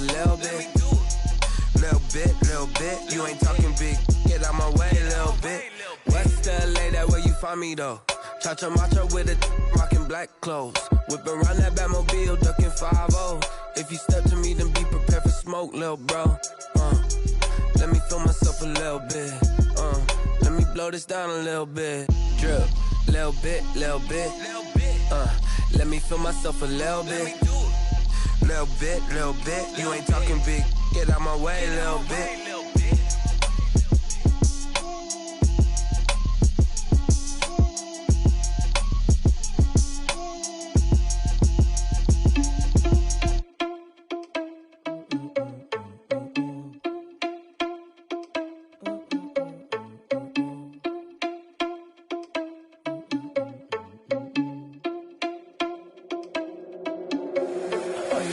little bit. Little bit. You ain't talking big. Get out my way, little bit. West LA, that where you find me though. Cha-cha matcha with a rockin' black clothes. Whip around that Batmobile, ducking 5-0. If you step to me, then be prepared for smoke, lil' bro. Let me feel myself a little bit. Let me blow this down a little bit. Drip, little bit. Let me feel myself a little bit. Little bit. You ain't talking big. Get out my way, little bit.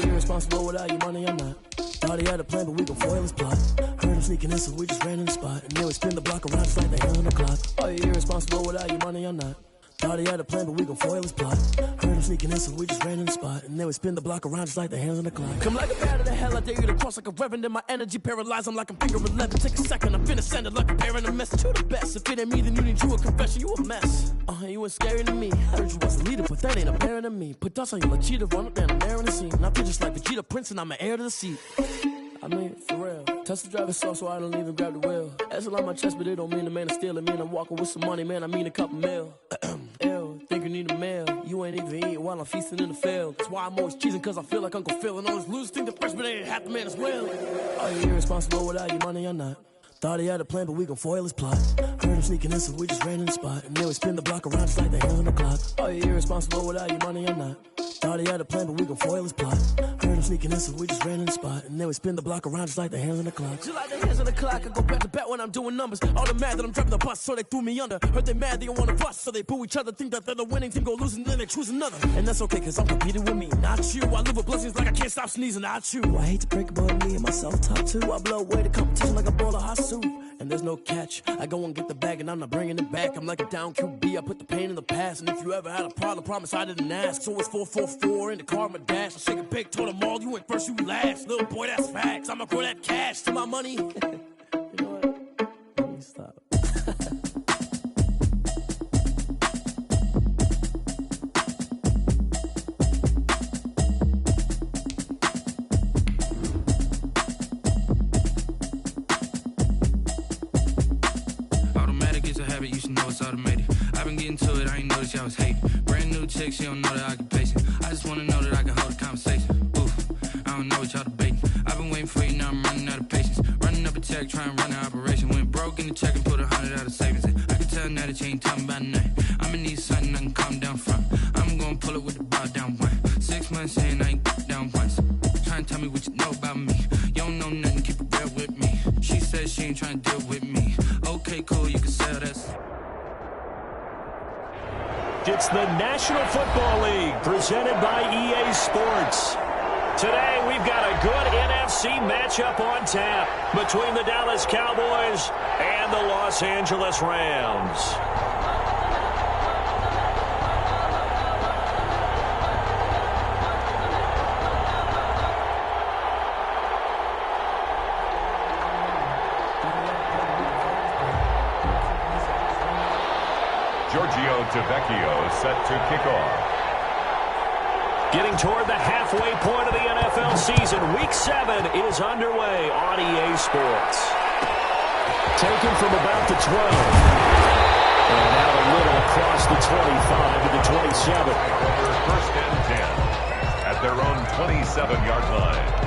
Irresponsible without your money, I'm not. Thought he had a plan, but we gon' foil his plot. Heard him sneaking in, so we just ran in the spot. And then we spin the block around just like the hand on the clock. Are you irresponsible without your money, I'm not. Thought he had a plan, but we gon' foil his plot. Heard him sneaking in, so we just ran in the spot. And then we spin the block around just like the hands on the clock. Come like a bat of the hell, I dare you to cross like a reverend. In my energy paralyzed, I'm like I'm finger 11. Take a second, I'm finna send it like a parent a message to the best. If it ain't me, then you need you a confession, you a mess. You ain't scary to me. Heard you was a leader, but that ain't apparent to me. Put dust on you like cheetah, run up down, I'm there in the scene. I feel just like Vegeta Prince, and I'm an heir to the seat. I mean, for real. Touch the driver's soft, so I don't even grab the wheel. That's a lot on my chest, but it don't mean the man is stealing. Mean I'm walking with some money, man, I mean a couple mil. Ew, think you need a meal. You ain't even eating while I'm feasting in the field. That's why I'm always cheesing, cause I feel like Uncle Phil. And all those losers think the freshman ain't half the man as well. Are you irresponsible without your money, I'm not. Thought he had a plan, but we gon' foil his plot. Heard him sneaking in, so we just ran in the spot. And then we spin the block around just like the hands on the clock. Are you irresponsible without your money, I'm not. Thought he had a plan, but we gon' foil his plot. Heard him sneaking in, so we just ran in the spot. And then we spin the block around just like the hands on the clock. Just like the hands on the clock, I go back to back when I'm doing numbers. All the mad that I'm driving the bus, so they threw me under. Heard they mad, they don't wanna bust, so they boo each other. Think that they're the winning team, go losing, then they choose another. And that's okay, cause I'm competing with me, not you. I live with blessings like I can't stop sneezing, not you. I hate to break about me and my self-talk too. I blow away the competition like a bowl of hot soup. And there's no catch. I go and get the bag and I'm not bringing it back. I'm like a down QB, I put the pain in the past. And if you ever had a problem, promise I didn't ask. So it's 444 in the car, my dash. I shake a big, told them all, you went first, you last. Little boy, that's facts. I'ma grow that cash to my money. You know what? Let me stop. You should know it's automated. I've been getting to it, I ain't noticed y'all was hating. Brand new chick, she don't know the occupation. I just wanna know that I can hold a conversation. Oof, I don't know what y'all debating. I've been waiting for you, now I'm running out of patience. Running up a check, trying to run an operation. Went broke in the check and put 100 out of savings in. I can tell now that you ain't talking about nothing. I'ma need something I can calm down from. I'm gonna pull it with the bar down one. 6 months in, I ain't down once. Trying to tell me what you know about me. You don't know nothing, keep it real with me. She said she ain't trying to deal with me. Okay, cool, you can sell that. It's the National Football League presented by EA Sports. Today we've got a good NFC matchup on tap between the Dallas Cowboys and the Los Angeles Rams. Tavecchio set to kick off. Getting toward the halfway point of the NFL season, Week 7 is underway on EA Sports. Taken from about the 12. And out a little across the 25 to the 27. First and 10 at their own 27-yard line.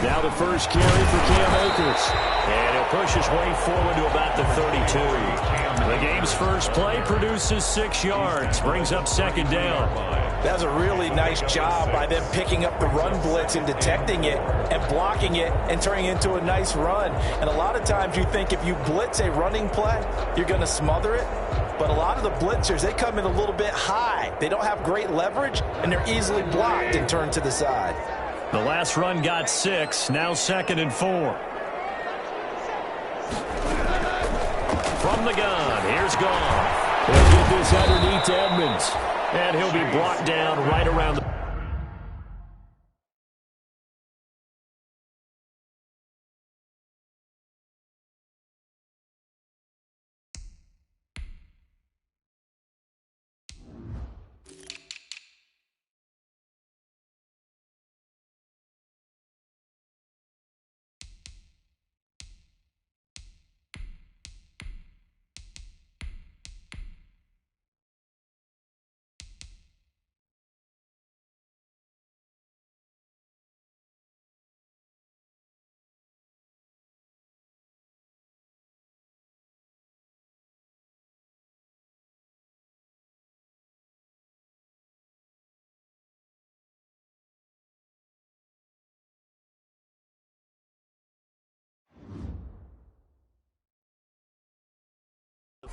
Now the first carry for Cam Akers. And he'll push his way forward to about the 32. The game's first play produces 6 yards. Brings up second down. That was a really nice job by them picking up the run blitz and detecting it and blocking it and turning it into a nice run. And a lot of times you think if you blitz a running play, you're going to smother it. But a lot of the blitzers, they come in a little bit high. They don't have great leverage, and they're easily blocked and turned to the side. The last run got 6, now 2nd and 4. From the gun, here's Goff. He'll get this underneath to Edmonds. And he'll be blocked down right around the...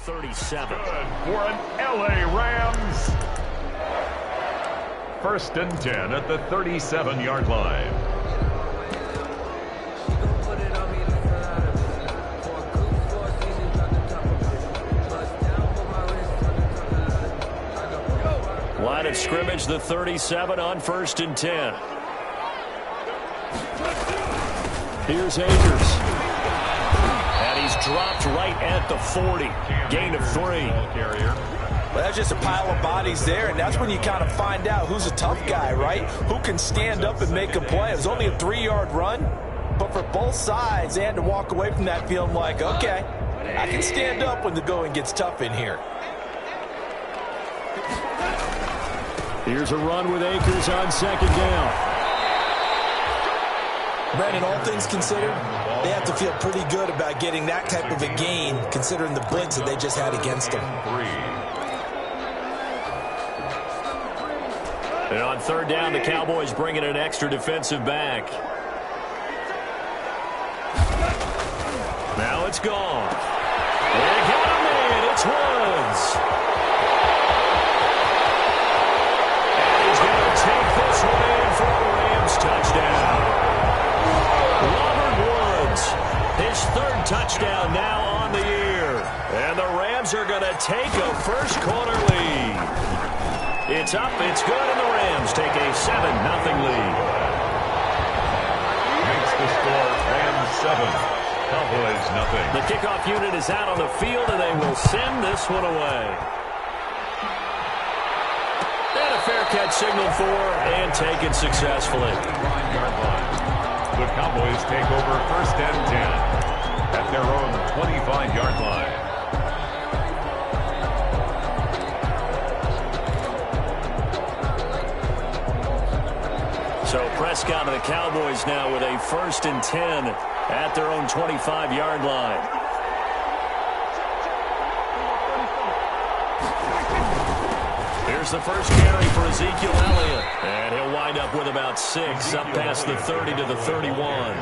.37. Good for an LA Rams. 1st and 10 at the 37-yard line. Line of scrimmage, the 37 on 1st and 10. Here's Akers. He's dropped right at the 40. Gain of 3. Well, that's just a pile of bodies there, and that's when you kind of find out who's a tough guy, right? Who can stand up and make a play. It was only a 3-yard run, but for both sides, they had to walk away from that feeling like, okay, I can stand up when the going gets tough in here. Here's a run with Akers on 2nd down. Brandon, all things considered, they have to feel pretty good about getting that type of a gain, considering the blitz that they just had against them. And on 3rd down, the Cowboys bring in an extra defensive back. Now it's gone. They got him in. It's Woods. And he's going to take this one in for a Rams touchdown. His 3rd touchdown now on the year. And the Rams are going to take a first-quarter lead. It's up, it's good, and the Rams take a 7-0 lead. Makes the score Rams 7, Cowboys 0. The kickoff unit is out on the field, and they will send this one away. And a fair catch signaled for and taken successfully. The Cowboys take over 1st and 10 at their own 25-yard line. So Prescott and the Cowboys now with a 1st and 10 at their own 25-yard line. Here's the first carry for Ezekiel Elliott. And he'll wind up with about 6 up past the 30 to the 31.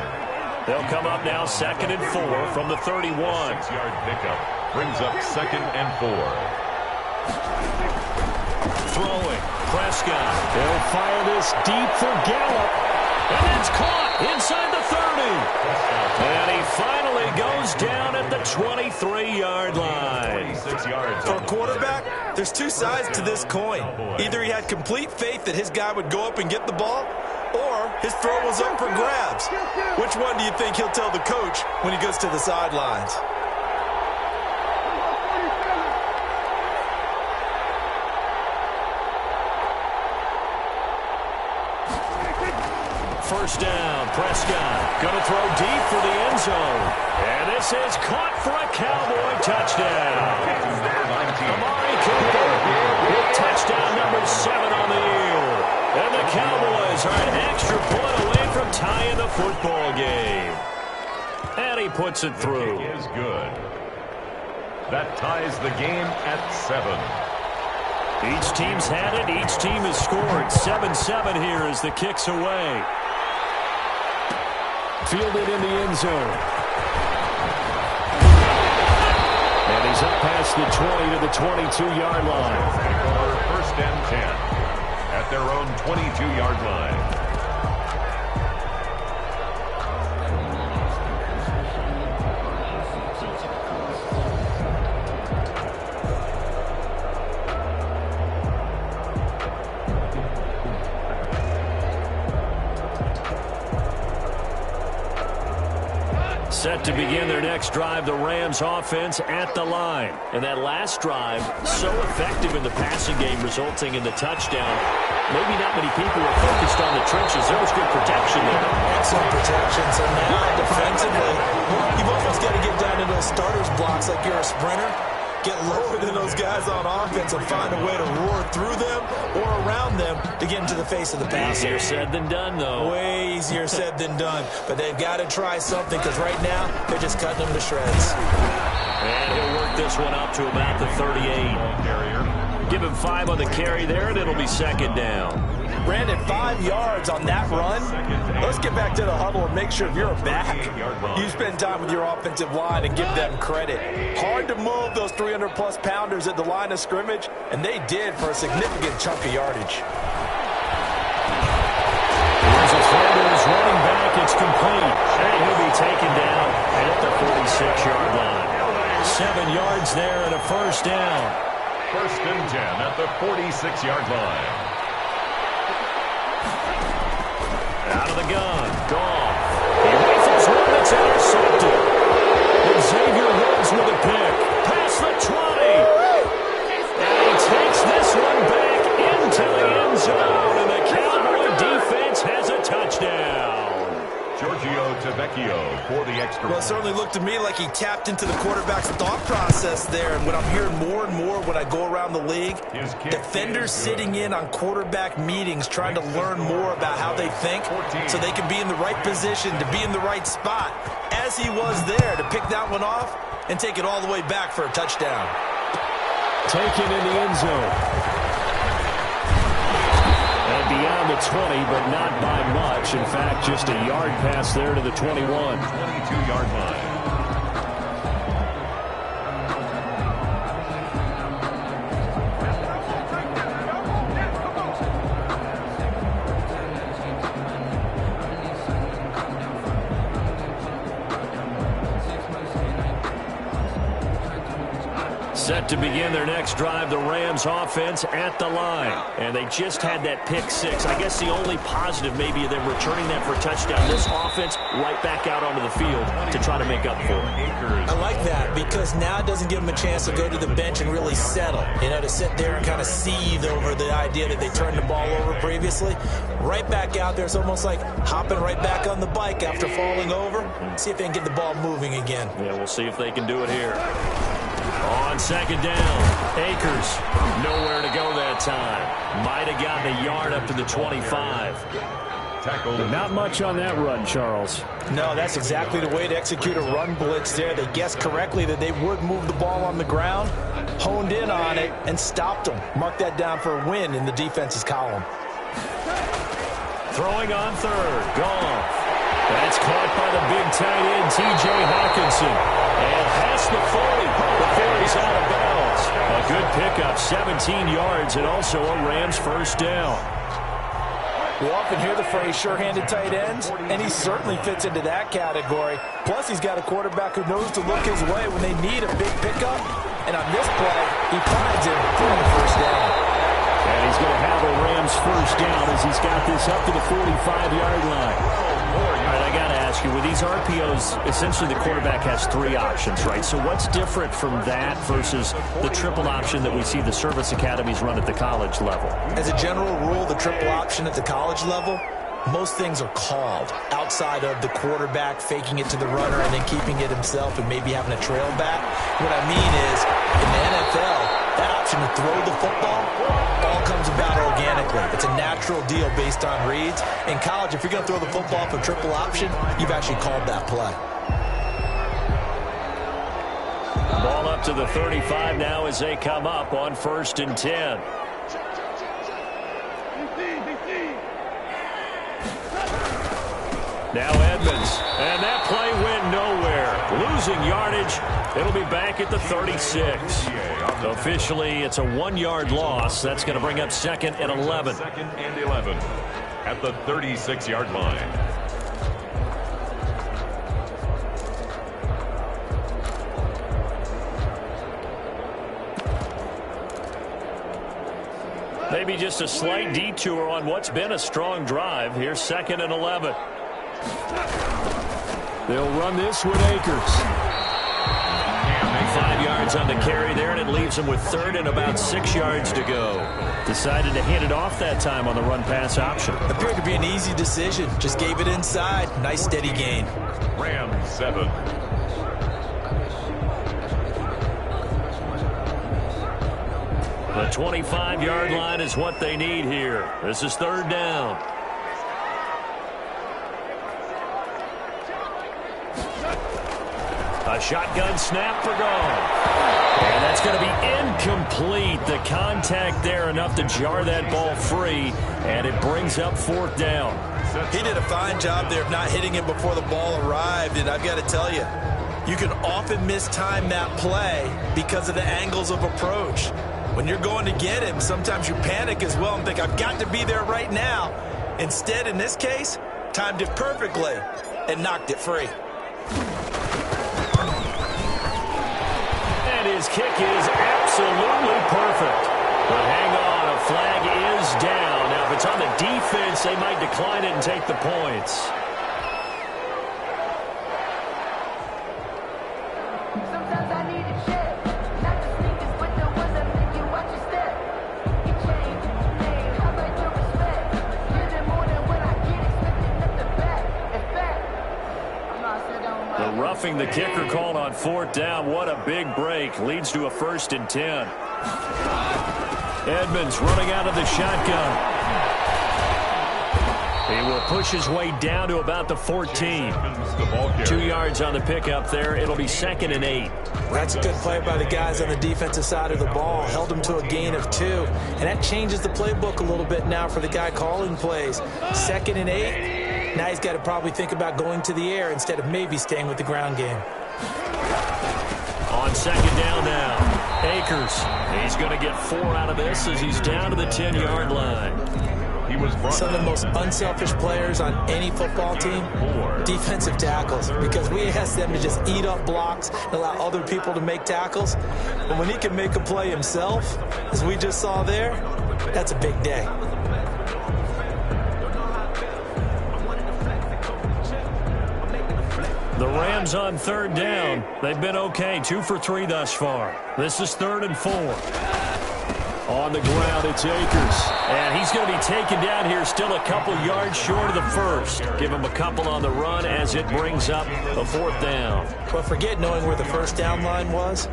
They'll come up now 2nd and 4 from the 31. 6-yard pickup brings up 2nd and 4. Throwing. Prescott. They'll fire this deep for Gallup. And it's caught inside the 30. And he finally goes down at the 23-yard line. 26 yards. For a quarterback, there's two sides to this coin. Either he had complete faith that his guy would go up and get the ball, or his throw was up for grabs. Which one do you think he'll tell the coach when he goes to the sidelines? First down, Prescott going to throw deep for the end zone. And this is caught for a Cowboy touchdown. Amari Cooper with touchdown number 7 on the year. And the Cowboys are an extra point away from tying the football game. And he puts it through. It is good. That ties the game at 7. Each team's had it. Each team has scored. 7-7 here as the kick's away. Fielded in the end zone. And he He's up past the 20 to the 22-yard line. First and 10 at their own 22-yard line. Set to begin their next drive, the Rams offense at the line. And that last drive, so effective in the passing game, resulting in the touchdown. Maybe not many people were focused on the trenches. There was good protection there. Excellent protection. So now defensively, you've almost got to get down to those starters blocks like you're a sprinter. Get lower than those guys on offense and find a way to roar through them or around them to get into the face of the passer. Easier said than done, though. Way easier said than done. But they've got to try something because right now they're just cutting them to shreds. And he'll work this one up to about the 38. Give him 5 on the carry there, and it'll be second down. Brandon, 5 yards on that run. Let's get back to the huddle and make sure if you're a back, you spend time with your offensive line and give them credit. Hard to move those 300-plus pounders at the line of scrimmage, and they did for a significant chunk of yardage. Here's a throw to his running back. It's complete. And he'll be taken down at the 46-yard line. 7 yards there and a first down. First and 10 at the 46-yard line. Out of the gun, Goff. He rifles one that's intercepted. Xavier Woods with a pick. Past the 20. And he takes this one back into the end zone. And the Cowboy defense has a touchdown. Giorgio Tavecchio for the extra. Well, it certainly looked to me like he tapped into the quarterback's thought process there. And what I'm hearing more and more when I go around the league, defenders sitting in on quarterback meetings trying to learn more about how they think so they can be in the right position to be in the right spot, as he was there to pick that one off and take it all the way back for a touchdown. Taken in the end zone. And beyond the 20, but not by much. In fact, just a yard pass there to the 21. 22-yard line. Set to begin their next drive, the Rams offense at the line. And they just had that pick 6. I guess the only positive maybe of them returning that for a touchdown. This offense right back out onto the field to try to make up for it. I like that because now it doesn't give them a chance to go to the bench and really settle. You know, to sit there and kind of seethe over the idea that they turned the ball over previously. Right back out there. It's almost like hopping right back on the bike after falling over. See if they can get the ball moving again. Yeah, we'll see if they can do it here. On second down, Akers nowhere to go that time. Might have gotten a yard up to the 25. Tackled. Not much on that run, Charles. No, that's exactly the way to execute a run blitz there. They guessed correctly that they would move the ball on the ground, honed in on it, and stopped them. Mark that down for a win in the defense's column. Throwing on third, Goff. That's caught by the big tight end, T.J. Hawkinson. And past the 40 before he's out of bounds. A good pickup, 17 yards, and also a Rams first down. We often hear the phrase sure-handed tight ends, and he certainly fits into that category. Plus, he's got a quarterback who knows to look his way when they need a big pickup. And on this play, he finds him for the first down. And he's going to have a Rams first down as he's got this up to the 45-yard line. All right, I got to ask you, with these RPOs, essentially the quarterback has 3 options, right? So what's different from that versus the triple option that we see the service academies run at the college level? As a general rule, the triple option at the college level, most things are called outside of the quarterback faking it to the runner and then keeping it himself and maybe having a trail back. What I mean is, in the NFL, that option to throw the football all comes about organically. It's a natural deal based on reads. In college, if you're going to throw the football for triple option, you've actually called that play. Ball up to the 35 now as they come up on 1st and 10. Now Edmonds, and that play went nowhere. Losing yardage, it'll be back at the 36. Officially, it's a 1-yard loss. That's going to bring up 2nd and 11. 2nd and 11 at the 36-yard line. Maybe just a slight detour on what's been a strong drive. Here's 2nd and 11. They'll run this with Akers. 5 yards on the carry there, and it leaves them with 3rd and about 6 yards to go. Decided to hand it off that time on the run-pass option. Appeared to be an easy decision. Just gave it inside. Nice steady gain. Rams 7. The 25-yard line is what they need here. This is 3rd down. A shotgun snap for Gone. And that's going to be incomplete. The contact there enough to jar that ball free, and it brings up 4th down. He did a fine job there of not hitting him before the ball arrived, and I've got to tell you, you can often mistime that play because of the angles of approach. When you're going to get him, sometimes you panic as well and think, I've got to be there right now. Instead, in this case, timed it perfectly and knocked it free. And his kick is absolutely perfect. But hang on, a flag is down. Now, if it's on the defense, they might decline it and take the points. Roughing the kicker called on 4th down. What a big break. Leads to a 1st and 10. Edmonds running out of the shotgun. He will push his way down to about the 14. 2 yards on the pickup there. It'll be 2nd and 8. That's a good play by the guys on the defensive side of the ball. Held him to a gain of 2. And that changes the playbook a little bit now for the guy calling plays. 2nd and 8. Now he's got to probably think about going to the air instead of maybe staying with the ground game. On 2nd down now, Akers. He's going to get 4 out of this as he's down to the 10-yard line. He was some of the most unselfish players on any football team, defensive tackles, because we ask them to just eat up blocks and allow other people to make tackles. But when he can make a play himself, as we just saw there, that's a big day. The Rams on 3rd down. They've been okay, 2 for 3 thus far. This is 3rd and 4. On the ground, it's Akers. And he's going to be taken down here, still a couple yards short of the 1st. Give him a couple on the run as it brings up a 4th down. Well, forget knowing where the 1st down line was.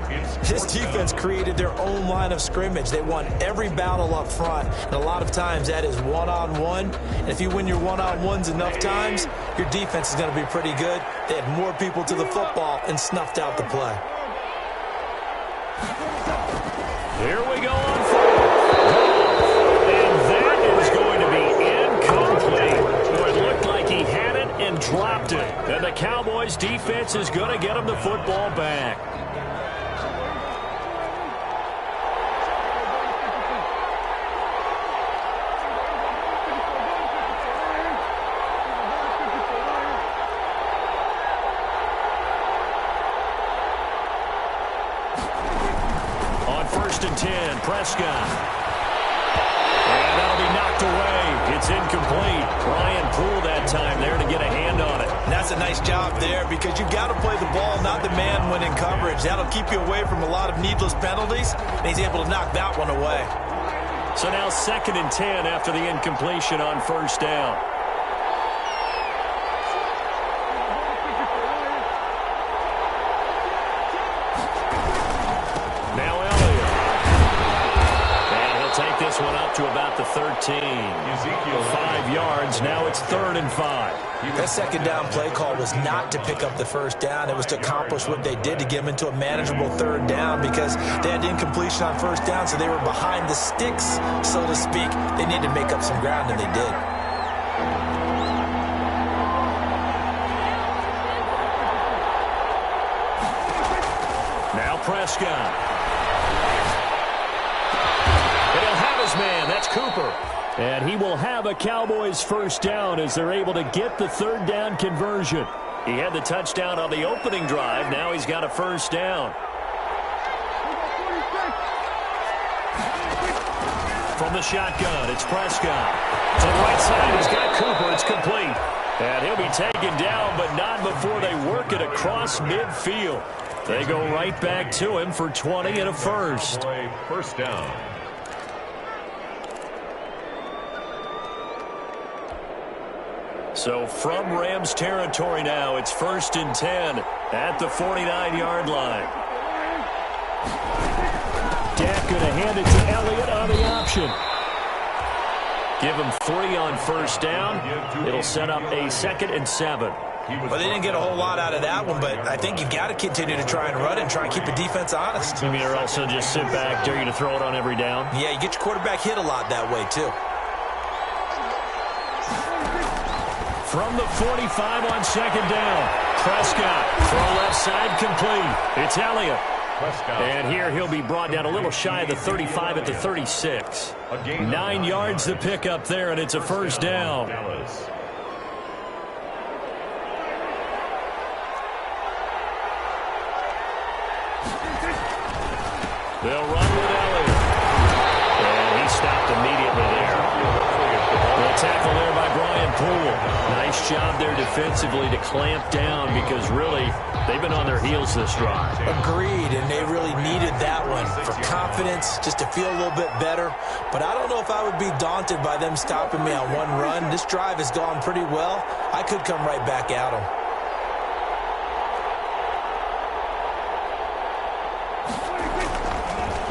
This defense created their own line of scrimmage. They won every battle up front. And a lot of times that is one-on-one. And if you win your one-on-ones enough times, your defense is going to be pretty good. They had more people to the football and snuffed out the play. Here we go on 4th. And that is going to be incomplete. It looked like he had it and dropped it. And the Cowboys defense is going to get him the football back. On 1st and 10, Prescott. And that'll be knocked away. It's incomplete. Ryan Poole that time there to get a hand on it. And that's a nice job there because you've got to play the ball, not the man when in coverage. That'll keep you away from a lot of needless penalties, and he's able to knock that one away. So now 2nd and 10 after the incompletion on 1st down. This one up to about the 13. 5 yards. Now it's 3rd and 5. That 2nd down play call was not to pick up the 1st down. It was to accomplish what they did to get them into a manageable 3rd down because they had incompletion on 1st down, so they were behind the sticks, so to speak. They needed to make up some ground, and they did. Prescott. And he'll have his man. That's Cooper. And he will have a Cowboys first down as they're able to get the third down conversion. He had the touchdown on the opening drive. Now he's got a first down. From the shotgun, it's Prescott. To the right side, he's got Cooper. It's complete. And he'll be taken down, but not before they work it across midfield. They go right back to him for 20 and a first. First down. So from Rams territory now, it's 1st and 10 at the 49-yard line. Dak going to hand it to Elliott on the option. Give him 3 on first down. It'll set up a 2nd and 7. Well, they didn't get a whole lot out of that one, but I think you've got to continue to try and run and try and keep the defense honest. You mean, or also just sit back, dare you to throw it on every down? Yeah, you get your quarterback hit a lot that way, too. From the 45 on 2nd down, Prescott, throw left side complete. It's Elliott. And here he'll be brought down a little shy of the 35 at the 36. 9 yards to pick up there, and it's a first down. They'll run with Elliott. And he stopped immediately there. The tackle there by Brian Poole. Nice job there defensively to clamp down because really they've been on their heels this drive. Agreed, and they really needed that one for confidence, just to feel a little bit better. But I don't know if I would be daunted by them stopping me on one run. This drive has gone pretty well. I could come right back at them.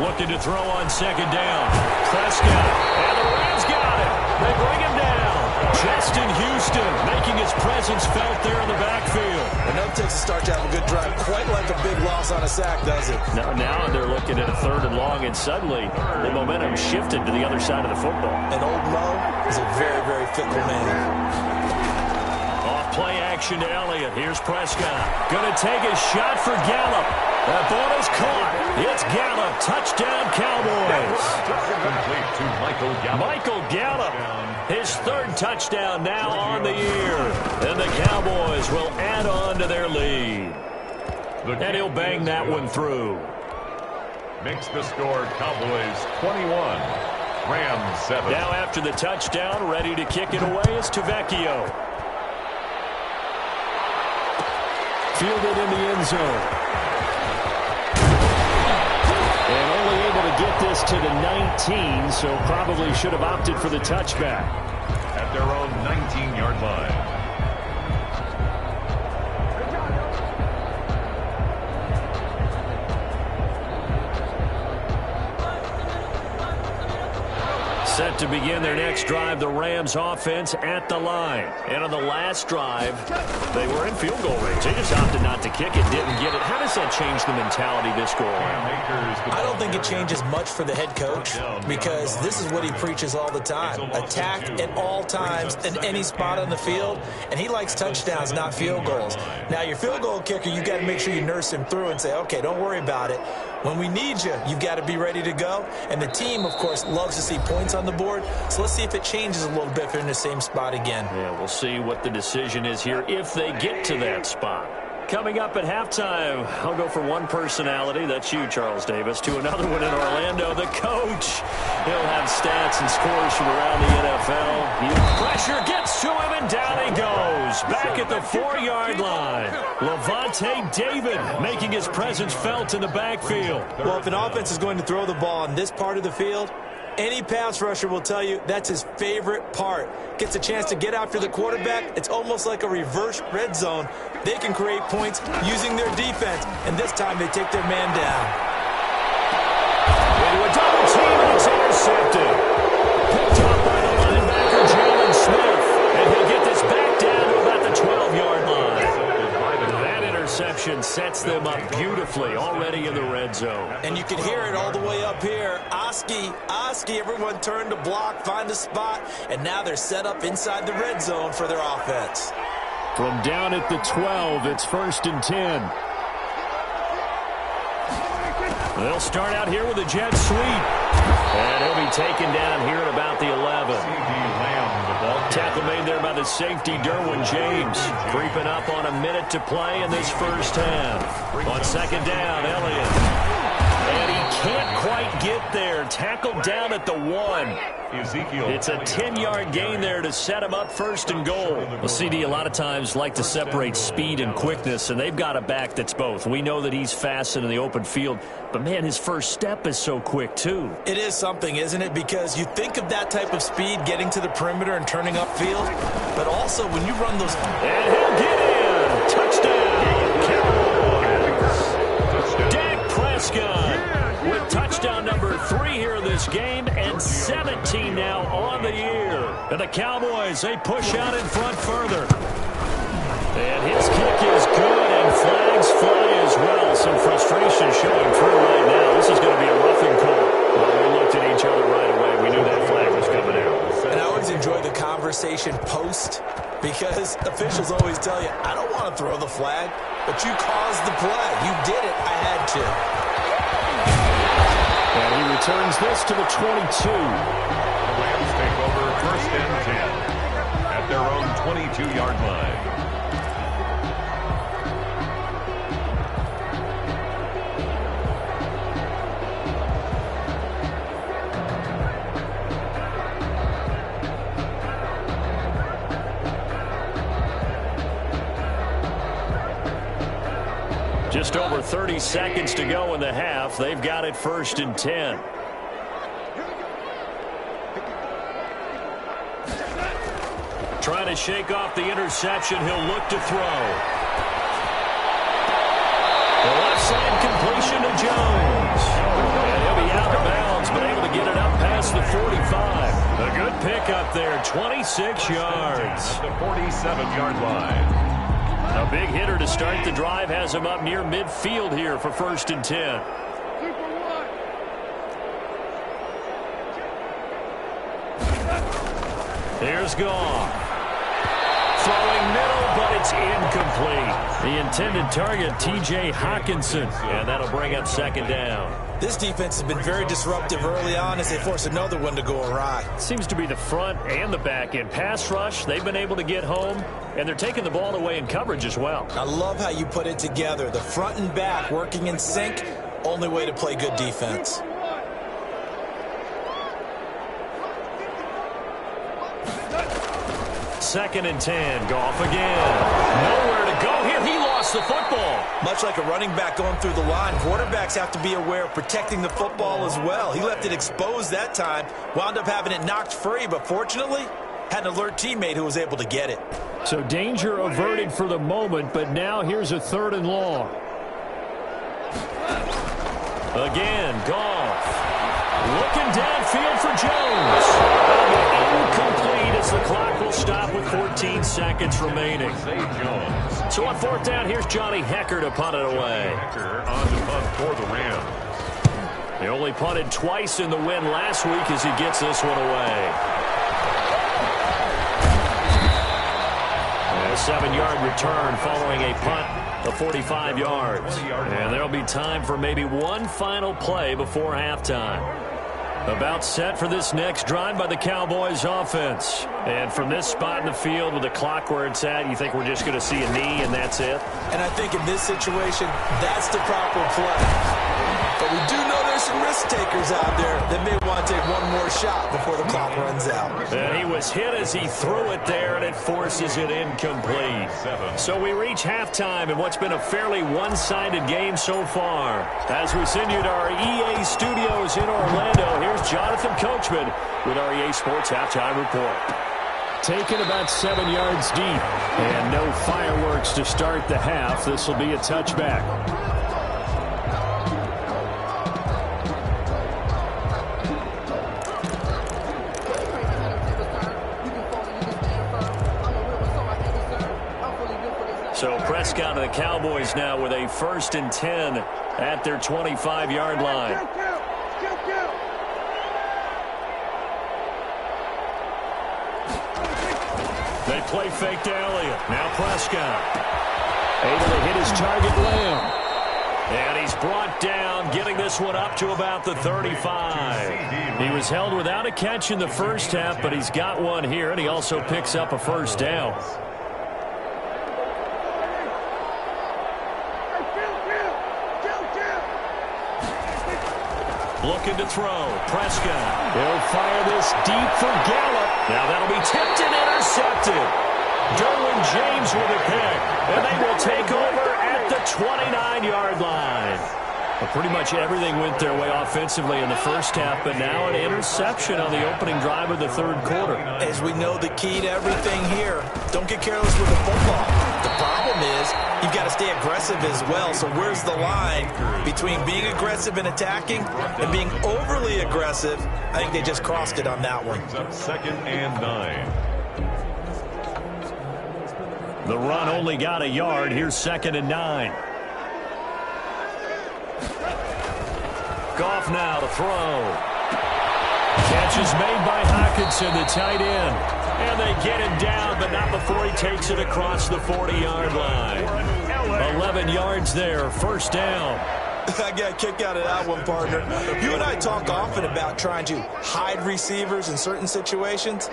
Looking to throw on 2nd down. Prescott, and the Rams got it. They bring him down. Justin Houston making his presence felt there in the backfield. And that takes a start to have a good drive. Quite like a big loss on a sack, does it? Now they're looking at a 3rd and long, and suddenly the momentum shifted to the other side of the football. And old Mo is a very, very fickle man. Play action to Elliott. Here's Prescott. Going to take a shot for Gallup. That ball is caught. It's Gallup. Touchdown, Cowboys. Complete to Michael Gallup. Michael Gallup. His 3rd touchdown now on the year. And the Cowboys will add on to their lead. And he'll bang that one through. Makes the score Cowboys 21. Rams 7. Now after the touchdown, ready to kick it away is Tavecchio. Fielded in the end zone. And only able to get this to the 19, so probably should have opted for the touchback. At their own 19-yard line. Set to begin their next drive, the Rams offense at the line. And on the last drive, they were in field goal range. They just opted not to kick it, didn't get it. How does that change the mentality this go around? I don't think it changes much for the head coach because this is what he preaches all the time. Attack at all times in any spot on the field, and he likes touchdowns, not field goals. Now, your field goal kicker, you've got to make sure you nurse him through and say, okay, don't worry about it. When we need you, you've got to be ready to go. And the team, of course, loves to see points on the board. So let's see if it changes a little bit if they're in the same spot again. Yeah, we'll see what the decision is here if they get to that spot. Coming up at halftime, I'll go from one personality, that's you, Charles Davis, to another one in Orlando, the coach. He'll have stats and scores from around the NFL. Pressure gets to him, and down he goes. Back at the 4-yard line. Levante David making his presence felt in the backfield. Well, if an offense is going to throw the ball in this part of the field, any pass rusher will tell you that's his favorite part. Gets a chance to get after the quarterback. It's almost like a reverse red zone. They can create points using their defense, and this time they take their man down. Into a double team, and it's intercepted. Picked up by the linebacker, Jalen Smith, and he'll get this back down to about the 12-yard line. That interception sets them up beautifully already in the red zone. And you can hear it all the way up here. Oski, everyone turned to block, find a spot, and now they're set up inside the red zone for their offense. From down at the 12, it's 1st and 10. They'll start out here with a jet sweep. And he'll be taken down here at about the 11. Tackle made there by the safety, Derwin James. Creeping up on a minute to play in this first half. On second down, Elliott. And he can't quite get there. Tackled down at the 1. It's a 10-yard gain there to set him up first and goal. Well, CD, a lot of times like to separate speed and quickness, and they've got a back that's both. We know that he's fast in the open field, but, man, his first step is so quick, too. It is something, isn't it? Because you think of that type of speed getting to the perimeter and turning upfield, but also when you run those... And he'll get in. Touchdown, Cowboys. Dak Prescott with touchdown number 3 here in this game, and 17 now on the year. And the Cowboys, they push out in front further. And his kick is good, and flags fly as well. Some frustration showing through right now. This is going to be a roughing call. Well, we looked at each other right away. We knew that flag was coming out. And I always enjoy the conversation post, because officials always tell you, I don't want to throw the flag, but you caused the play. You did it. I had to. And he returns this to the 22. The Rams take over first and 10 at their own 22-yard line. Just over 30 seconds to go in the half. They've got it first and 10. Trying to shake off the interception. He'll look to throw. The left side completion to Jones. And he'll be out of bounds, but able to get it up past the 45. A good pickup there, 26 yards. At the 47-yard line. A big hitter to start the drive has him up near midfield here for first and 10. Here's Goff. Throwing middle, but it's incomplete. The intended target, T.J. Hawkinson. And that'll bring up second down. This defense has been very disruptive early on as they force another one to go awry. Seems to be the front and the back end. Pass rush, they've been able to get home, and they're taking the ball away in coverage as well. I love how you put it together. The front and back working in sync, only way to play good defense. Second and 10, Goff again. Nowhere to go here. He lost the football. Much like a running back going through the line, quarterbacks have to be aware of protecting the football as well. He left it exposed that time, wound up having it knocked free, but fortunately, had an alert teammate who was able to get it. So danger averted for the moment, but now here's a third and long. Again, Goff. Looking downfield for Jones. Incomplete as the clock will stop with 14 seconds remaining. So on fourth down, here's Johnny Hecker to punt it away. Hecker on the punt for the Rams. They only punted twice in the win last week as he gets this one away. A 7-yard return following a punt of 45 yards. And there'll be time for maybe one final play before halftime. About set for this next drive by the Cowboys offense. And from this spot in the field with the clock where it's at, you think we're just going to see a knee and that's it? And I think in this situation, that's the proper play. But we do know there's some risk takers out there that may want to take one more shot before the clock runs out. And he was hit as he threw it there, and it forces it incomplete. So we reach halftime in what's been a fairly one-sided game so far. As we send you to our EA studios in Orlando, here's Jonathan Coachman with our EA Sports Halftime Report. Taken about 7 yards deep, and no fireworks to start the half. This will be a touchback. So Prescott and the Cowboys now with a 1st and 10 at their 25-yard line. They play fake to Elliott. Now Prescott. Able to hit his target, Lamb. And he's brought down, getting this one up to about the 35. He was held without a catch in the first half, but he's got one here, and he also picks up a first down. Looking to throw. Prescott. He'll fire this deep for Gallup. Now that'll be tipped and intercepted. Derwin James with a pick. And they will take over at the 29-yard line. Well, pretty much everything went their way offensively in the first half, but now an interception on the opening drive of the third quarter. As we know, the key to everything here, don't get careless with the football. The problem is you've got to stay aggressive as well. So where's the line between being aggressive and attacking and being overly aggressive? I think they just crossed it on that one. Second and 9. The run only got a yard. Here's second and 9. Goff now to throw. Catch is made by Hockenson, the tight end. And they get him down, but not before he takes it across the 40-yard line. 11 yards there, first down. I got a kick out of that one, partner. You and I talk often about trying to hide receivers in certain situations,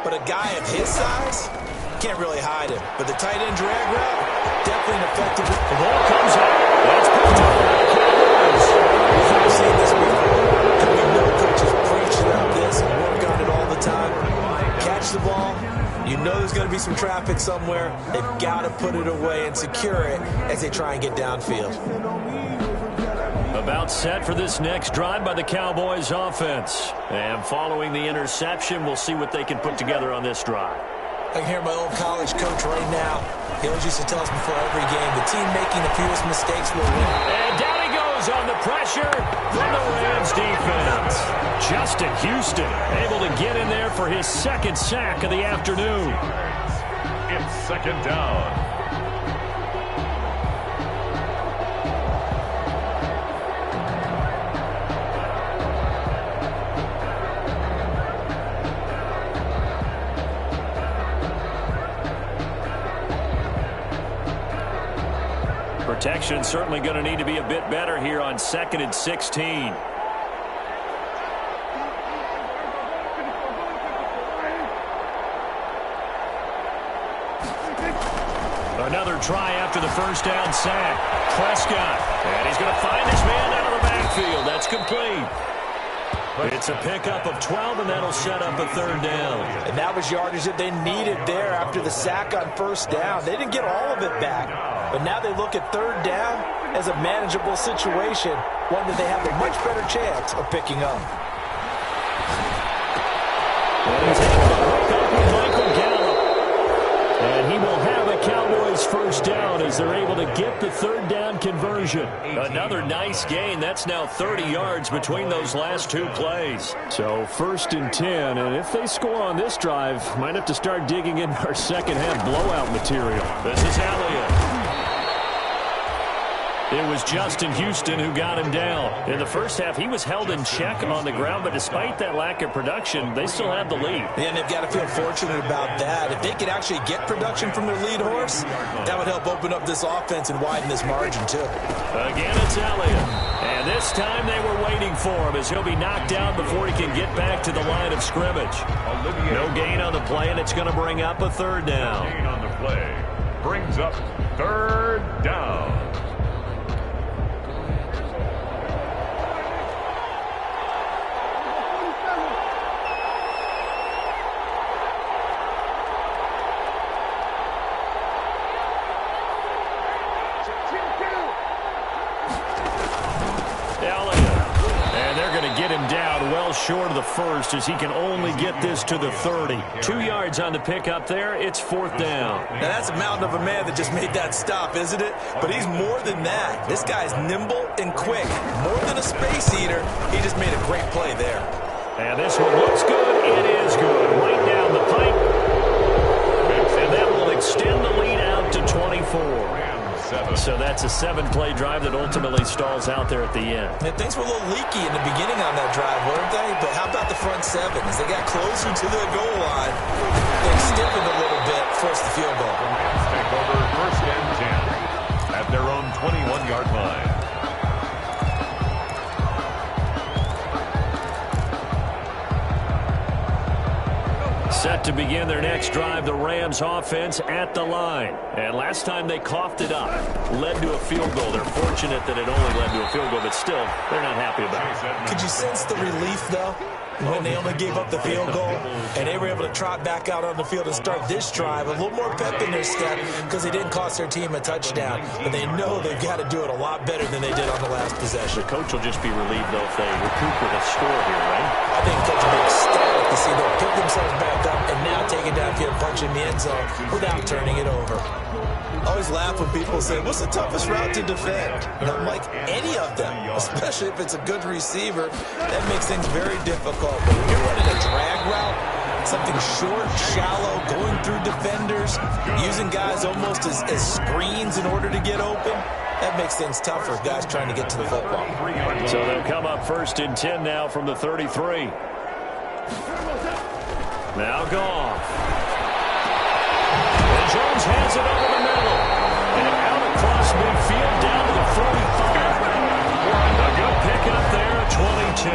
but a guy of his size can't really hide him. But the tight end drag route, definitely an effective. The ball comes out. That's picked up by the Cowboys. We've seen this before. And we know coaches preach about this and work on it all the time. Catch the ball. You know there's going to be some traffic somewhere. They've got to put it away and secure it as they try and get downfield. About set for this next drive by the Cowboys offense. And following the interception, we'll see what they can put together on this drive. I can hear my old college coach right now. He always used to tell us before every game, the team making the fewest mistakes will win. And down he goes on the pressure from the Rams defense. Justin Houston able to get in there for his second sack of the afternoon. It's second down. Protection certainly going to need to be a bit better here on 2nd and 16. Another try after the first down sack. Prescott. And he's going to find his man out of the backfield. That's complete. It's a pickup of 12, and that'll set up a third down. And that was yardage that they needed there after the sack on first down. They didn't get all of it back. But now they look at third down as a manageable situation, one that they have a much better chance of picking up. He's able to hook up with Michael Gallup. And he will have a Cowboys first down as they're able to get the third down conversion. Another nice gain. That's now 30 yards between those last two plays. So 1st and 10, and if they score on this drive, might have to start digging into our second half blowout material. This is Elliott. It was Justin Houston who got him down. In the first half, he was held in check on the ground, but despite that lack of production, they still have the lead. And they've got to feel fortunate about that. If they could actually get production from their lead horse, that would help open up this offense and widen this margin, too. Again, it's Elliott. And this time they were waiting for him as he'll be knocked down before he can get back to the line of scrimmage. No gain on the play, and it's going to bring up a third down. Gain on the play brings up third down. Short of the first as he can only get this to the 30. 2 yards on the pickup there. It's 4th down. Now that's a mountain of a man that just made that stop, isn't it? But he's more than that. This guy's nimble and quick. More than a space eater. He just made a great play there. And this one looks good. It is good. Right down the pipe. And that will extend the lead out to 24. So that's a 7-play drive that ultimately stalls out there at the end. And things were a little leaky in the beginning on that drive, weren't they? But how about the front 7? As they got closer to the goal line, they stiffened a little bit, forced the field goal. The Rams take over 1st and 10 at their own 21-yard line. Set to begin their next drive, the Rams offense at the line. And last time they coughed it up, led to a field goal. They're fortunate that it only led to a field goal, but still, they're not happy about it. Could you sense the relief, though, when they only gave up the field goal and they were able to trot back out on the field and start this drive? A little more pep in their step because they didn't cost their team a touchdown. But they know they've got to do it a lot better than they did on the last possession. The coach will just be relieved, though, if they recoup with a score here, right? I think the coach will be ecstatic to see them pick themselves back up and now take it downfield, punch in the end zone without turning it over. I always laugh when people say, what's the toughest route to defend? And I'm like, any of them, especially if it's a good receiver, that makes things very difficult. But when you're running a drag route, something short, shallow, going through defenders, using guys almost as screens in order to get open, that makes things tougher, guys trying to get to the football. So they'll come up 1st and 10 now from the 33. Now Goff. And Jones hands it over the middle. And out across midfield down to the 45. A good pickup there at 22.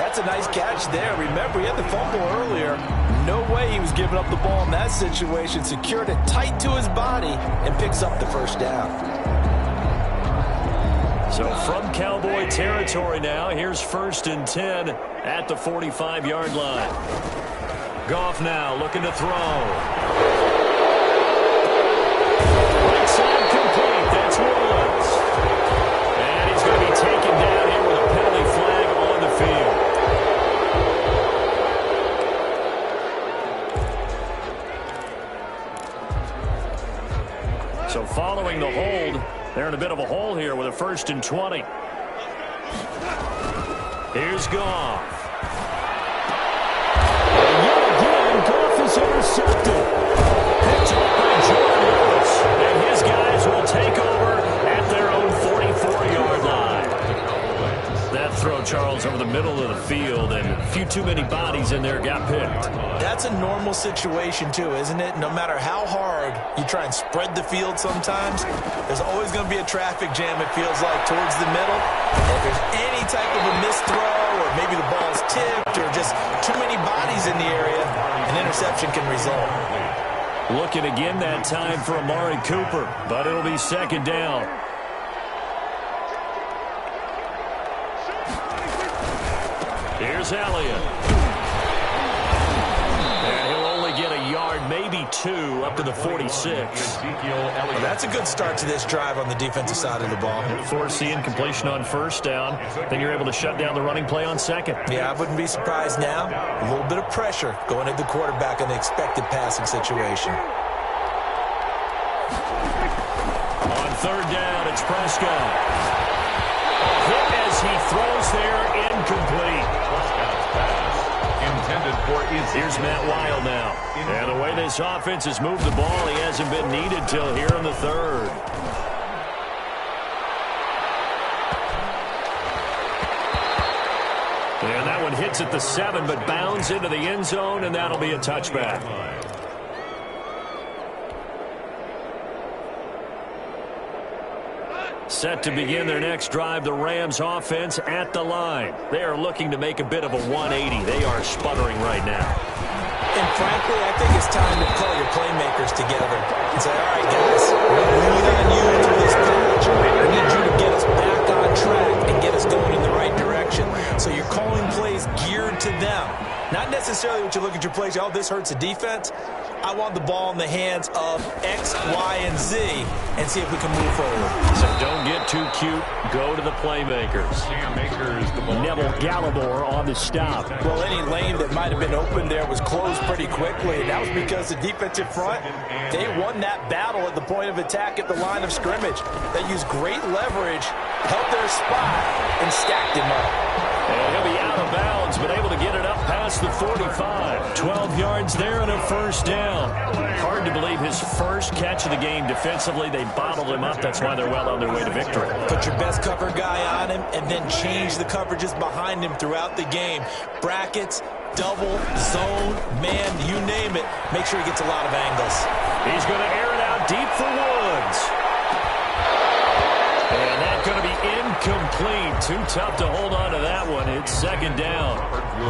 That's a nice catch there. Remember, he had the fumble earlier. No way he was giving up the ball in that situation. Secured it tight to his body and picks up the first down. So from Cowboy territory now, here's 1st and 10 at the 45-yard line. Goff now looking to throw. Right side complete. That's Woods. And he's going to be taken down here with a penalty flag on the field. So following the hold, they're in a bit of a hole here with a 1st and 20. Here's Goff. And yet again, Goff is intercepted. Picked up by Jordan Lewis. And his guys will take over at their own 44-yard line. That throw, Charles, over the middle of the field, and a few too many bodies in there got picked. That's a normal situation, too, isn't it? No matter how hard you try and spread the field sometimes, there's always going to be a traffic jam, it feels like, towards the middle. And if there's any type of a missed throw, or maybe the ball's tipped, or just too many bodies in the area, an interception can result. Looking again that time for Amari Cooper, but it'll be 2nd down. Here's Elliott. And he'll only get a yard, maybe 2, up to the 46. Well, that's a good start to this drive on the defensive side of the ball. Forcing completion on 1st down. Then you're able to shut down the running play on 2nd. Yeah, I wouldn't be surprised now. A little bit of pressure going at the quarterback in the expected passing situation. On 3rd down, it's Prescott. A hit as he throws there, incomplete. Here's Matt Wild now. And the way this offense has moved the ball, he hasn't been needed till here in the 3rd. And that one hits at the 7, but bounds into the end zone, and that'll be a touchback. Set to begin their next drive, the Rams offense at the line. They are looking to make a bit of a 180. They are sputtering right now. And frankly, I think it's time to call your playmakers together and say, all right, guys, we're going to lean on you through this patch. I need you to get us back on track and get us going in the right direction. So you're calling plays geared to them. Not necessarily what you look at your plays, oh, this hurts the defense. I want the ball in the hands of X, Y, and Z and see if we can move forward. So don't get too cute. Go to the playmakers. Neville Gallimore on the stop. Well, any lane that might have been open there was closed pretty quickly, and that was because the defensive front, they won that battle at the point of attack at the line of scrimmage. They used great leverage, held their spot, and stacked him up. And he'll be out of bounds, but able to get it up past the 45. 12 yards there and a 1st down. Hard to believe his first catch of the game defensively. They bottled him up. That's why they're well on their way to victory. Put your best cover guy on him and then change the coverages behind him throughout the game. Brackets, double, zone, man, you name it. Make sure he gets a lot of angles. He's going to air it out deep for Woods. And that's going to be incomplete. Too tough to hold on to that one. It's second down.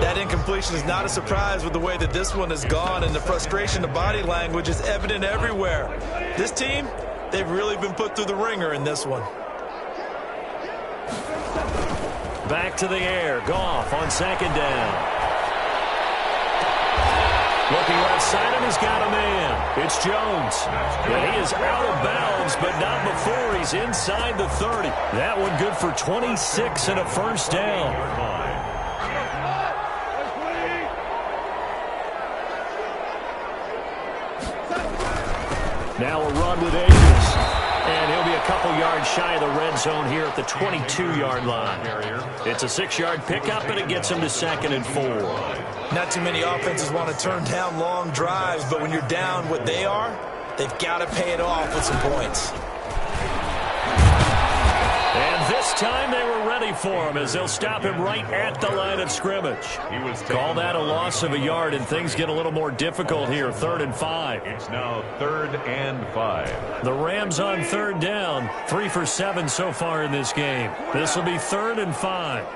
That incompletion is not a surprise with the way that this one has gone, and the frustration of body language is evident everywhere. This team, they've really been put through the ringer in this one. Back to the air. Goff on second down. Looking right side, and he's got a man. It's Jones. And he is out of bounds, but not before he's inside the 30. That one good for 26 and a first down. Now a run with Akers. And he'll be a couple yards shy of the red zone here at the 22-yard line. It's a 6-yard pickup, and it gets him to 2nd and 4. Not too many offenses want to turn down long drives, but when you're down what they are, they've got to pay it off with some points. And this time they were ready for him as they'll stop him right at the line of scrimmage. Call that a loss of a yard, and things get a little more difficult here. 3rd and 5. It's now 3rd and 5. The Rams on 3rd down. 3 for 7 so far in this game. This will be 3rd and 5.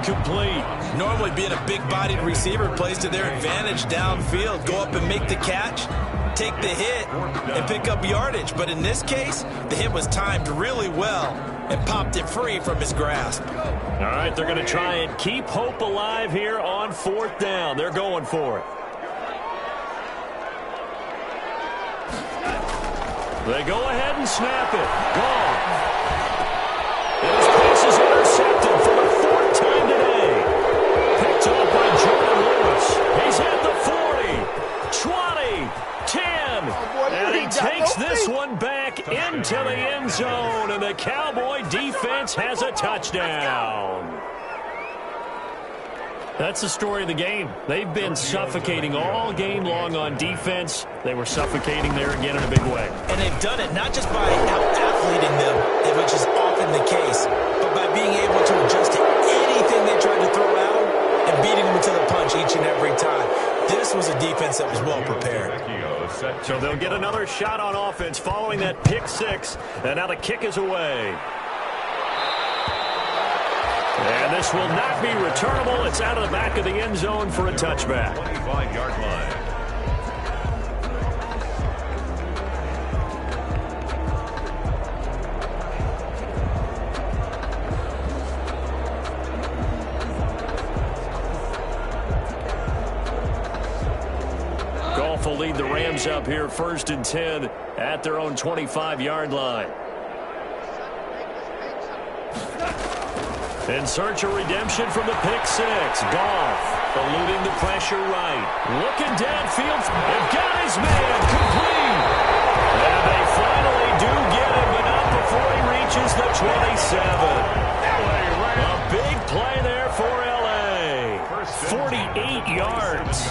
Complete. Normally being a big-bodied receiver plays to their advantage downfield. Go up and make the catch, take the hit, and pick up yardage. But in this case, the hit was timed really well and popped it free from his grasp. All right, they're going to try and keep hope alive here on 4th down. They're going for it. They go ahead and snap it. Gone. And his pass is intercepted for the 4th time today. Picked up by Jordan Lewis. He's at the 40, 20, 10. And he takes this one back into the end zone. And the Cowboy defense has a touchdown. That's the story of the game. They've been suffocating all game long on defense. They were suffocating there again in a big way. And they've done it not just by out-athleting them, which is often the case, but by being able to adjust to anything they tried to throw at them and beating them to the punch each and every time. This was a defense that was well prepared. So they'll get another shot on offense following that pick 6. And now the kick is away. And this will not be returnable. It's out of the back of the end zone for a touchback. 25-yard line. Goff will lead the Rams up here 1st and 10 at their own 25-yard line. In search of redemption from the pick 6. Goff eluding the pressure right. Looking downfield. They've got his man complete. And they finally do get him, but not before he reaches the 27. A big play there for L.A. 48 yards.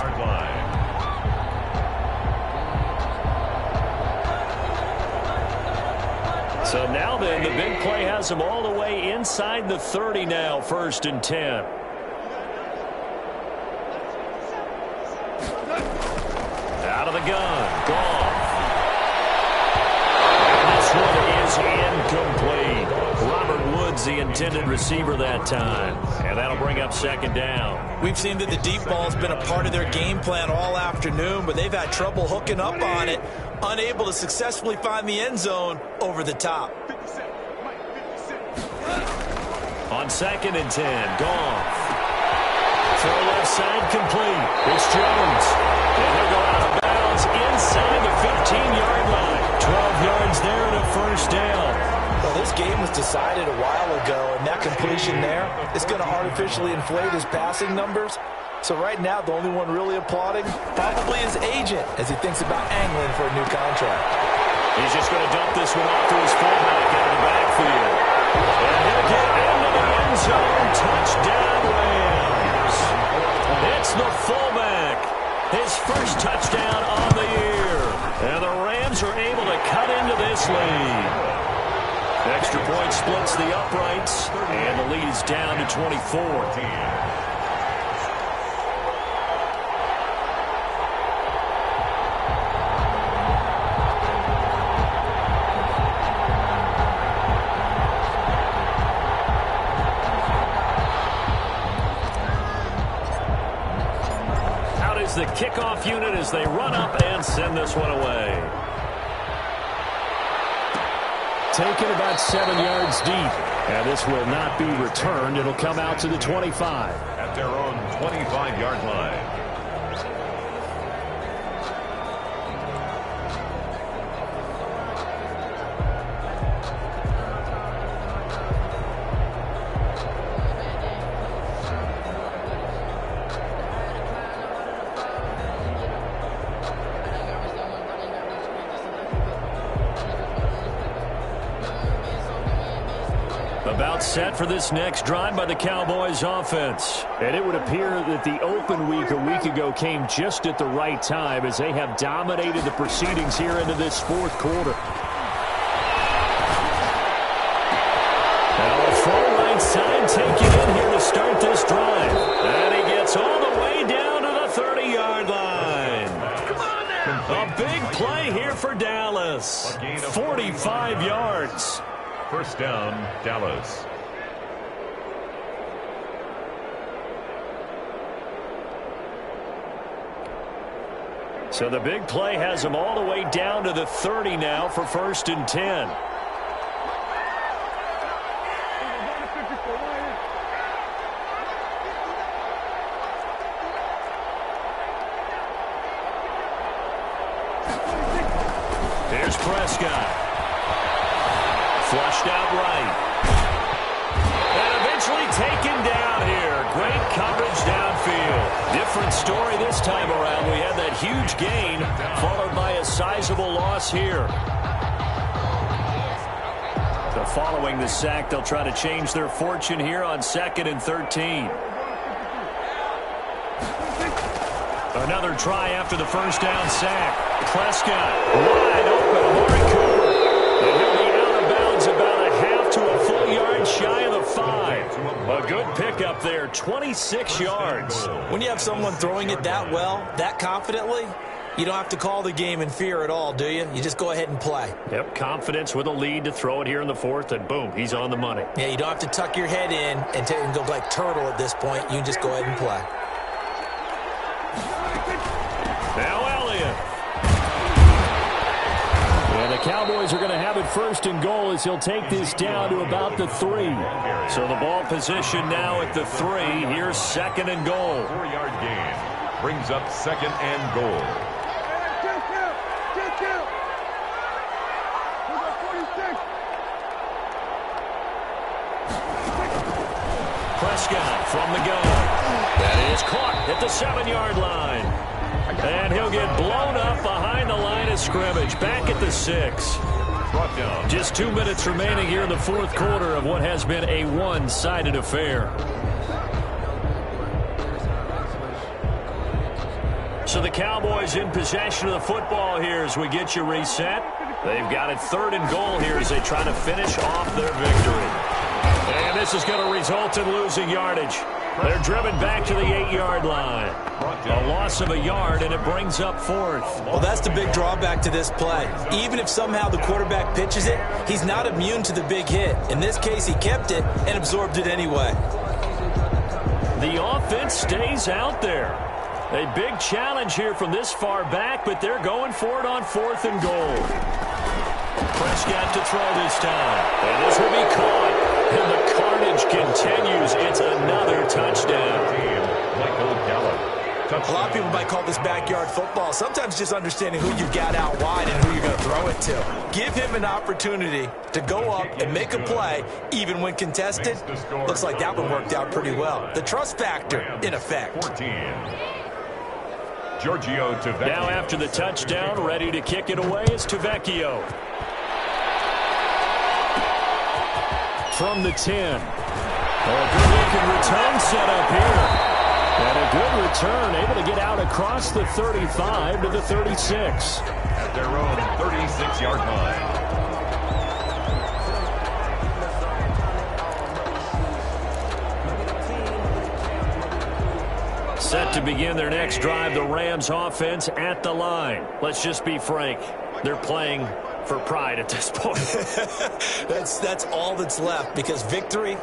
So now then, the big play has them all the way inside the 30 now, 1st and 10. Out of the gun, Goff. And this one is incomplete. Robert Woods, the intended receiver that time. And that'll bring up 2nd down. We've seen that the deep ball's been a part of their game plan all afternoon, but they've had trouble hooking up on it, unable to successfully find the end zone over the top. On 2nd and 10, Goff. Throw left side complete. It's Jones. And he'll go out of bounds inside the 15-yard line. 12 yards there and a first down. Well, this game was decided a while ago, and that completion there is going to artificially inflate his passing numbers. So right now, the only one really applauding probably his agent as he thinks about angling for a new contract. He's just going to dump this one off to his fullback out of the backfield. And he'll get into the end zone. Touchdown, Rams. It's the fullback. His first touchdown on the year. And the Rams are able to cut into this lead. Extra point splits the uprights, and the lead is down to 24. kickoff unit as they run up and send this one away. Taken about 7 yards deep. And this will not be returned. It'll come out to the 25. At their own 25-yard line. About set for this next drive by the Cowboys offense. And it would appear that the open week a week ago came just at the right time as they have dominated the proceedings here into this fourth quarter. Now a full right side taken in here to start this drive. And he gets all the way down to the 30-yard line. A big play here for Dallas. 45 yards. First down, Dallas. So the big play has them all the way down to the 30 now for 1st and 10. Here's Prescott. Flushed out right. And eventually taken down here. Great coverage downfield. Different story this time around. We had that huge gain followed by a sizable loss here. So following the sack, they'll try to change their fortune here on 2nd and 13. Another try after the first down sack. Prescott wide open. Amari Cooper. And he'll be out of bounds about a half to a full yard shy of the 5. A good pickup there, 26 yards. When you have someone throwing it that well, that confidently, you don't have to call the game in fear at all, do you? You just go ahead and play. Yep, confidence with a lead to throw it here in the 4th, and boom, he's on the money. Yeah, you don't have to tuck your head in and go like turtle at this point. You can just go ahead and play. Now Elliott. And the Cowboys are going to have it 1st and goal as he'll take this down to about the 3. So the ball position now at the 3. Here's 2nd and goal. 4-yard gain brings up 2nd and goal. Prescott from the gun. That is caught at the 7-yard line. And he'll get blown up behind the line of scrimmage. Back at the 6. Just 2 minutes remaining here in the 4th quarter of what has been a one-sided affair. So the Cowboys in possession of the football here as we get you reset. They've got it 3rd and goal here as they try to finish off their victory. And this is going to result in losing yardage. They're driven back to the 8-yard line. A loss of a yard, and it brings up 4th. Well, that's the big drawback to this play. Even if somehow the quarterback pitches it, he's not immune to the big hit. In this case, he kept it and absorbed it anyway. The offense stays out there. A big challenge here from this far back, but they're going for it on 4th and goal. Prescott to throw this time. And this will be caught. And the carnage continues. It's another touchdown. A lot of people might call this backyard football. Sometimes just understanding who you got out wide and who you're going to throw it to. Give him an opportunity to go up and make a play, even when contested. Looks like that one worked out pretty well. The trust factor, in effect. 14. Giorgio Tavecchio. Now after the touchdown, ready to kick it away is Tavecchio. From the 10. A good-looking return set up here. And a good return, able to get out across the 35 to the 36. At their own 36-yard line. Set to begin their next drive, the Rams offense at the line. Let's just be frank. They're playing for pride at this point. That's all that's left, because victory,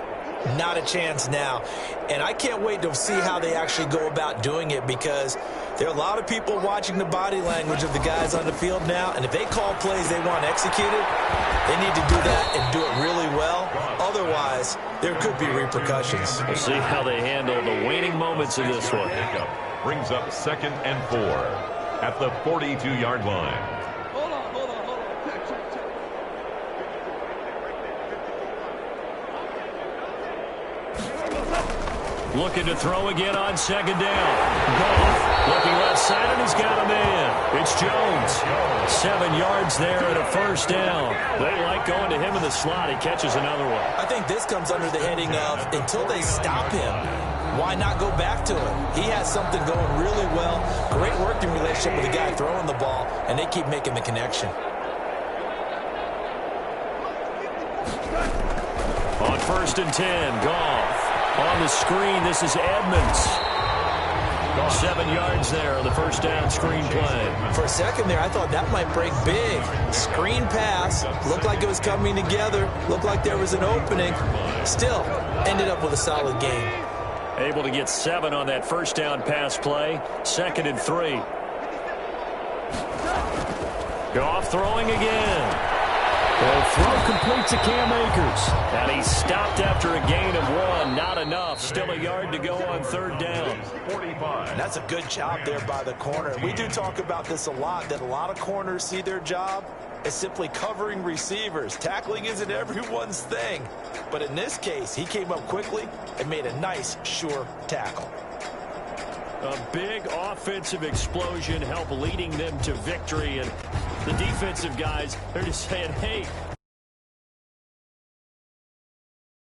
not a chance now. And I can't wait to see how they actually go about doing it, because There are a lot of people watching the body language of the guys on the field now, and if they call plays they want executed, they need to do that and do it really well. Otherwise, there could be repercussions. We'll see how they handle the waning moments of this one. Brings up 2nd and 4 at the 42-yard line. Looking to throw again on 2nd down. Goff looking left side, and he's got a man. It's Jones. 7 yards there and a 1st down. They like going to him in the slot. He catches another one. I think this comes under the heading of until they stop him, why not go back to him? He has something going really well. Great working relationship with the guy throwing the ball, and they keep making the connection. On 1st and 10, Goff. On the screen, this is Edmonds. 7 yards there on the 1st down screen play. For a second there, I thought that might break big. Screen pass. Looked like it was coming together. Looked like there was an opening. Still, ended up with a solid game. Able to get 7 on that 1st down pass play. 2nd and 3. Goff throwing again. The throw complete to Cam Akers. And he stopped after a gain of 1. Not enough. Still a yard to go on 3rd down. 45. And that's a good job there by the corner. We do talk about this a lot, that a lot of corners see their job as simply covering receivers. Tackling isn't everyone's thing. But in this case, he came up quickly and made a nice, sure tackle. A big offensive explosion helped leading them to victory. And the defensive guys, they're just saying, hey,